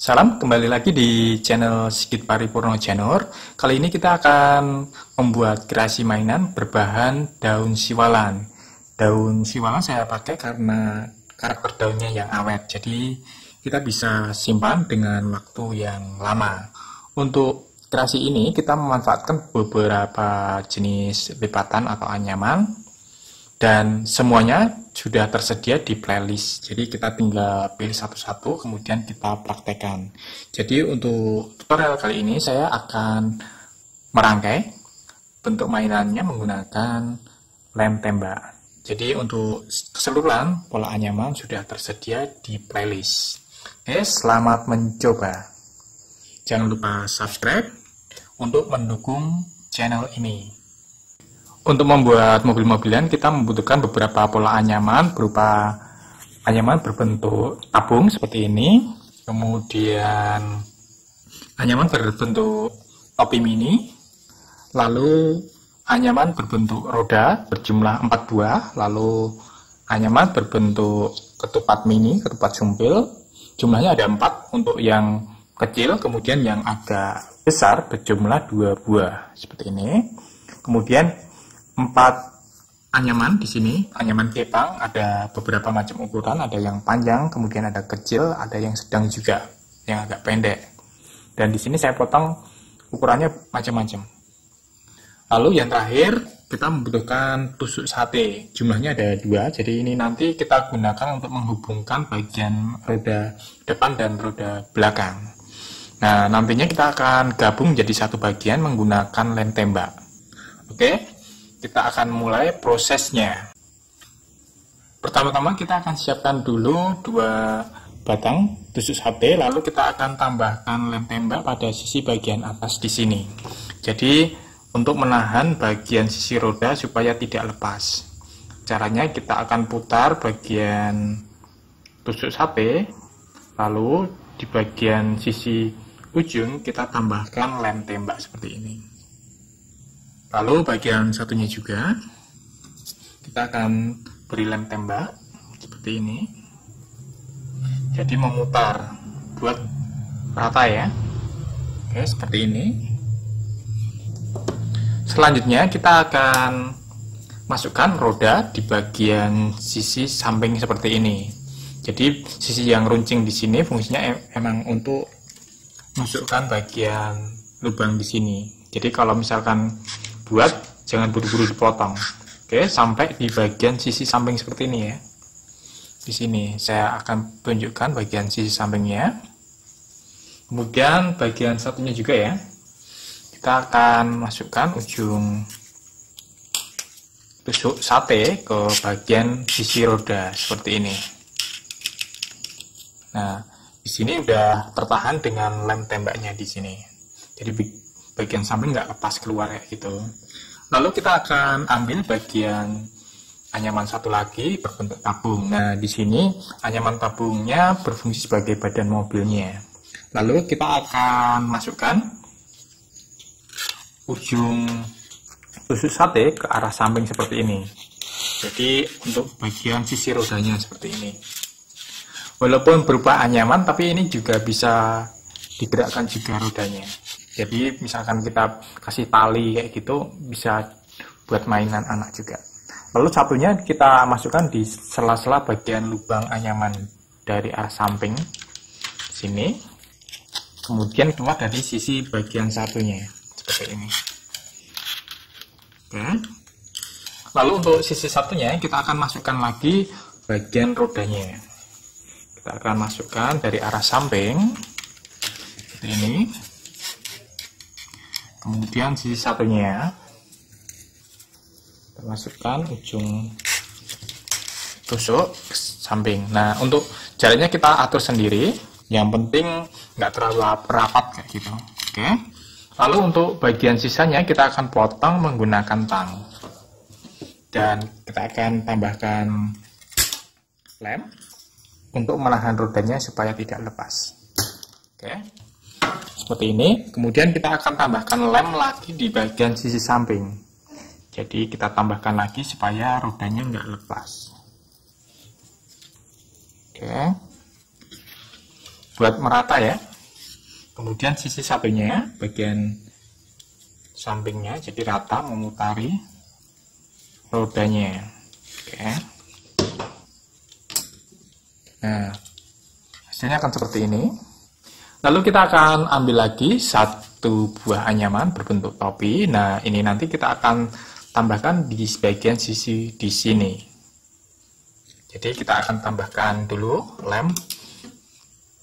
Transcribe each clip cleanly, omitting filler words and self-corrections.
Salam, kembali lagi di channel Sigit Paripurno Janur. Kali ini kita akan membuat kreasi mainan berbahan daun siwalan. Daun siwalan saya pakai karena karakter daunnya yang awet, jadi kita bisa simpan dengan waktu yang lama. Untuk kreasi ini kita memanfaatkan beberapa jenis lipatan atau anyaman, dan semuanya sudah tersedia di playlist. Jadi kita tinggal pilih satu-satu kemudian kita praktekkan. Jadi untuk tutorial kali ini saya akan merangkai bentuk mainannya menggunakan lem tembak. Jadi untuk keseluruhan pola anyaman sudah tersedia di playlist. Oke, selamat mencoba. Jangan lupa subscribe untuk mendukung channel ini. Untuk membuat mobil-mobilan kita membutuhkan beberapa pola anyaman berupa anyaman berbentuk tabung seperti ini, kemudian anyaman berbentuk topi mini, lalu anyaman berbentuk roda berjumlah 4 buah, lalu anyaman berbentuk ketupat mini, ketupat sumpil, jumlahnya ada 4 untuk yang kecil, kemudian yang agak besar berjumlah 2 buah seperti ini. Kemudian 4 anyaman di sini, anyaman kepang, ada beberapa macam ukuran, ada yang panjang, kemudian ada kecil, ada yang sedang juga, yang agak pendek. Dan di sini saya potong ukurannya macam-macam. Lalu yang terakhir kita membutuhkan tusuk sate, jumlahnya ada 2, jadi ini nanti kita gunakan untuk menghubungkan bagian roda depan dan roda belakang. Nah, nantinya kita akan gabung menjadi satu bagian menggunakan lem tembak. Oke. Kita akan mulai prosesnya. Pertama-tama kita akan siapkan dulu 2 batang tusuk sate, lalu kita akan tambahkan lem tembak pada sisi bagian atas di sini. Jadi untuk menahan bagian sisi roda supaya tidak lepas. Caranya kita akan putar bagian tusuk sate, lalu di bagian sisi ujung kita tambahkan lem tembak seperti ini. Lalu bagian satunya juga kita akan beri lem tembak seperti ini. Jadi memutar buat rata ya. Oke, seperti ini. Selanjutnya kita akan masukkan roda di bagian sisi samping seperti ini. Jadi sisi yang runcing di sini fungsinya emang untuk masukkan bagian lubang di sini. Jadi kalau misalkan buat, jangan buru-buru dipotong. Oke, sampai di bagian sisi samping seperti ini ya. Di sini saya akan tunjukkan bagian sisi sampingnya. Kemudian bagian satunya juga ya. Kita akan masukkan ujung tusuk sate ke bagian sisi roda seperti ini. Nah, di sini udah tertahan dengan lem tembaknya di sini. Jadi bagian samping nggak lepas keluar ya gitu. Lalu kita akan ambil bagian anyaman satu lagi berbentuk tabung. Nah, di sini anyaman tabungnya berfungsi sebagai badan mobilnya. Lalu kita akan masukkan ujung tusuk sate ke arah samping seperti ini. Jadi untuk bagian sisi rodanya seperti ini. Walaupun berupa anyaman, tapi ini juga bisa digerakkan juga rodanya. Jadi misalkan kita kasih tali kayak gitu, bisa buat mainan anak juga. Lalu satunya kita masukkan di sela-sela bagian lubang anyaman dari arah samping sini. Kemudian keluar dari sisi bagian satunya seperti ini. Oke. Lalu untuk sisi satunya kita akan masukkan lagi bagian rodanya. Kita akan masukkan dari arah samping seperti ini. Kemudian sisi satunya kita masukkan ujung tusuk ke samping. Nah, untuk jaraknya kita atur sendiri. Yang penting nggak terlalu rapat kayak gitu. Oke. Lalu untuk bagian sisanya kita akan potong menggunakan tang. Dan kita akan tambahkan lem untuk menahan rodanya supaya tidak lepas. Oke. Seperti ini, kemudian kita akan tambahkan lem lagi di bagian sisi samping. Jadi kita tambahkan lagi supaya rodanya nggak lepas. Oke, buat merata ya. Kemudian sisi satunya bagian sampingnya jadi rata memutari rodanya. Oke. Nah, hasilnya akan seperti ini. Lalu kita akan ambil lagi satu buah anyaman berbentuk topi. Nah, ini nanti kita akan tambahkan di bagian sisi di sini. Jadi kita akan tambahkan dulu lem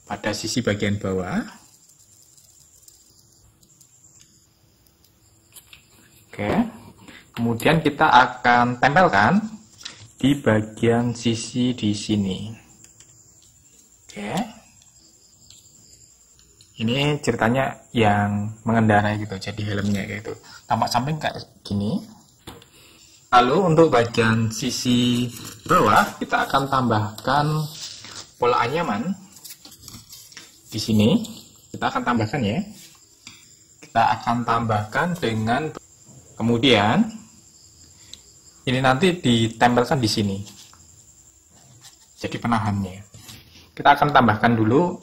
pada sisi bagian bawah. Oke, kemudian kita akan tempelkan di bagian sisi di sini. Oke, ini ceritanya yang mengendarai gitu, jadi helmnya gitu, tampak samping kayak gini. Lalu untuk bagian sisi bawah kita akan tambahkan pola anyaman di sini. Kita akan tambahkan ya. Kita akan tambahkan dengan kemudian ini nanti ditempelkan di sini. Jadi penahannya. Kita akan tambahkan dulu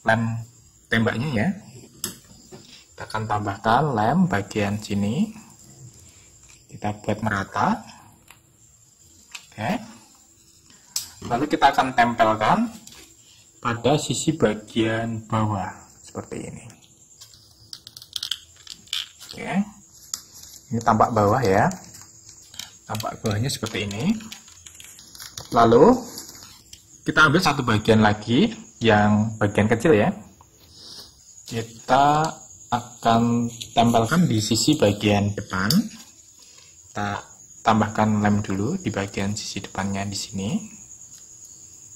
lem tembaknya ya. Kita akan tambahkan lem bagian sini. Kita buat merata. Oke. Lalu kita akan tempelkan pada sisi bagian bawah seperti ini. Oke. Ini tampak bawah ya. Tampak bawahnya seperti ini. Lalu kita ambil satu bagian lagi yang bagian kecil ya. Kita akan tempelkan di sisi bagian depan. Kita tambahkan lem dulu di bagian sisi depannya di sini.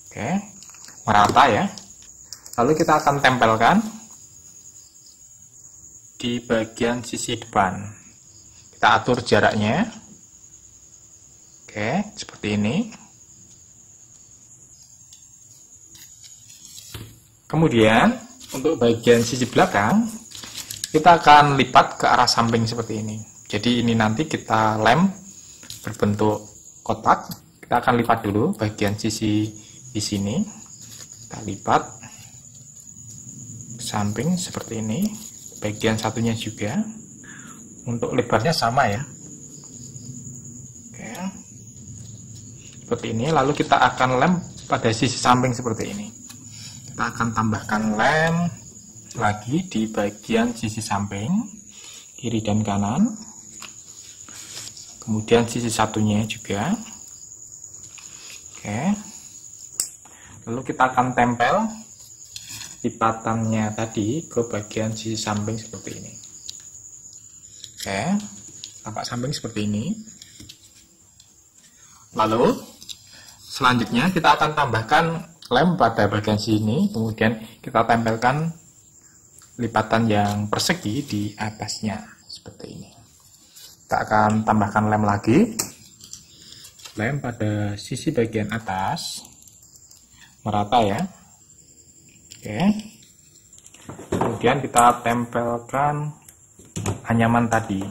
Oke, merata ya. Lalu kita akan tempelkan di bagian sisi depan. Kita atur jaraknya. Oke, seperti ini. Kemudian untuk bagian sisi belakang kita akan lipat ke arah samping seperti ini. Jadi ini nanti kita lem berbentuk kotak. Kita akan lipat dulu bagian sisi di sini. Kita lipat ke samping seperti ini. Bagian satunya juga. Untuk lebarnya sama ya. Oke. Seperti ini. Lalu kita akan lem pada sisi samping seperti ini. Kita akan tambahkan lem lagi di bagian sisi samping kiri dan kanan. Kemudian sisi satunya juga. Oke. Lalu kita akan tempel lipatannya tadi ke bagian sisi samping seperti ini. Oke, tampak samping seperti ini. Lalu selanjutnya kita akan tambahkan lem pada bagian sini, kemudian kita tempelkan lipatan yang persegi di atasnya seperti ini. Kita akan tambahkan lem lagi, lem pada sisi bagian atas, merata ya. Oke, kemudian kita tempelkan anyaman tadi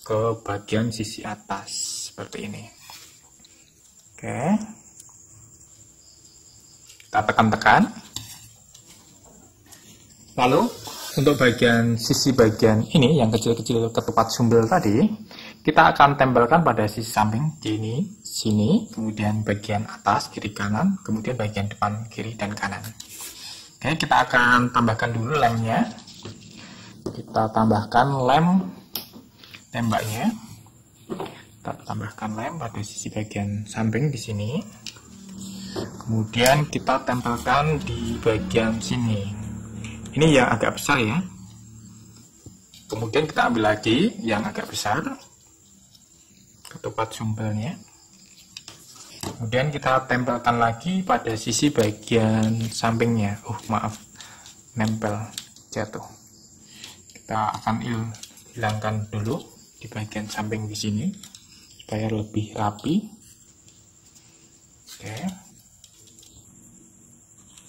ke bagian sisi atas seperti ini. Oke, kita tekan-tekan. Lalu untuk bagian sisi bagian ini yang kecil-kecil ketupat sumbel tadi, kita akan tempelkan pada sisi samping sini, kemudian bagian atas kiri kanan, kemudian bagian depan kiri dan kanan. Oke, kita akan tambahkan dulu lemnya. Kita tambahkan lem tembaknya. Kita tambahkan lem pada sisi bagian samping di sini. Kemudian kita tempelkan di bagian sini. Ini yang agak besar ya. Kemudian kita ambil lagi yang agak besar, ketupat sumbelnya. Kemudian kita tempelkan lagi pada sisi bagian sampingnya. Maaf, nempel, jatuh. Kita akan hilangkan dulu di bagian samping di sini supaya lebih rapi. Oke.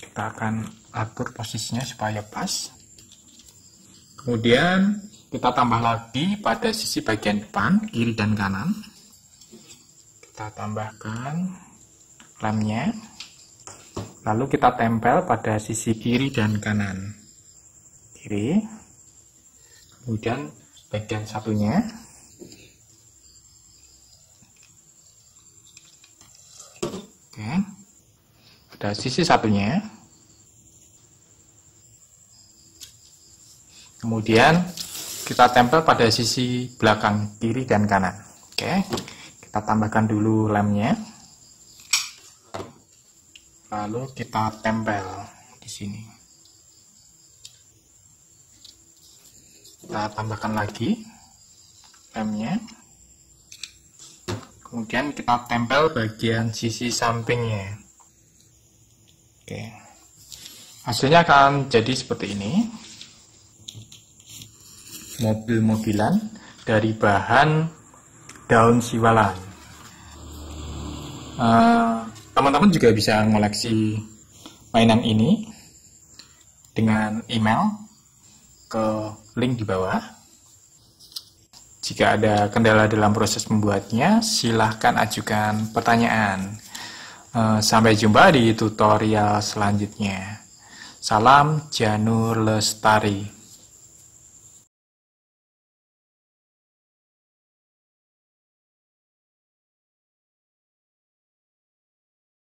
Kita akan atur posisinya supaya pas. Kemudian kita tambah lagi pada sisi bagian depan kiri dan kanan. Kita tambahkan lemnya. Lalu kita tempel pada sisi kiri dan kanan. kiri, kemudian bagian satunya oke, pada sisi satunya, kemudian kita tempel pada sisi belakang kiri dan kanan. Oke, kita tambahkan dulu lemnya, lalu kita tempel di sini. Kita tambahkan lagi lemnya, kemudian kita tempel bagian sisi sampingnya. Oke, hasilnya akan jadi seperti ini. Mobil-mobilan dari bahan daun siwalan. Teman-teman juga bisa ngoleksi mainan ini dengan email ke link di bawah. Jika ada kendala dalam proses membuatnya, silahkan ajukan pertanyaan. Sampai jumpa di tutorial selanjutnya. Salam Janur Lestari.